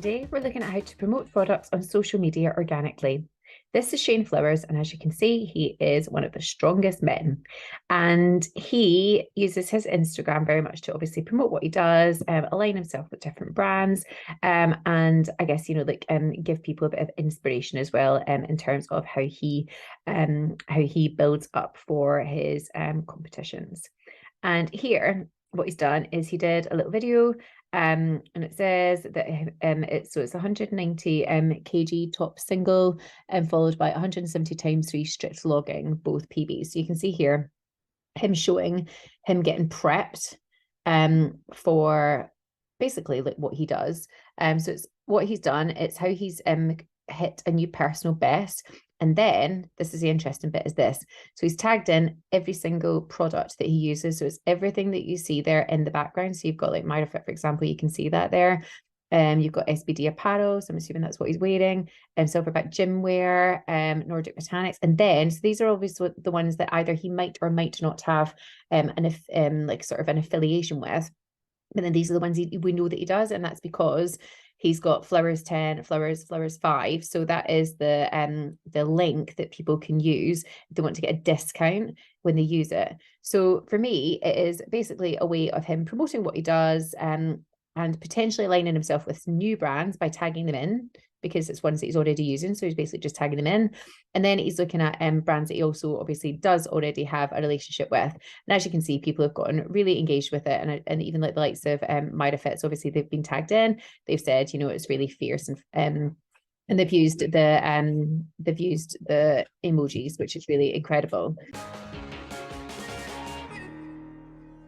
Today we're looking at how to promote products on social media organically. This is Shane Flowers, and as you can see, he is one of the strongest men. And he uses his Instagram very much to obviously promote what he does, align himself with different brands, and I guess, give people a bit of inspiration as well, in terms of how he builds up for his competitions. And here, what he's done is he did a little video, and it says that it's 190 kg top single, and followed by 170 times 3 strict logging, both PBs. So you can see here him showing him getting prepped for basically like what he does. So it's what he's done, it's how he's hit a new personal best. And then this is the interesting bit, is this. So he's tagged in every single product that he uses. So it's everything that you see there in the background. So you've got like MyRefit, for example, you can see that there. You've got SBD apparel, so I'm assuming that's what he's wearing. Silverback gym wear, Nordic Botanics, and then so these are obviously the ones that either he might or might not have like sort of an affiliation with. But then these are the ones we know that he does, and that's because he's got Flowers 10, Flowers 5. So that is the link that people can use if they want to get a discount when they use it. So for me, it is basically a way of him promoting what he does, and potentially aligning himself with some new brands by tagging them in, because it's ones that he's already using. So he's basically just tagging them in. And then he's looking at brands that he also obviously does already have a relationship with. And as you can see, people have gotten really engaged with it. And even like the likes of MyRefit, obviously they've been tagged in. They've said, it's really fierce, and they've used the emojis, which is really incredible.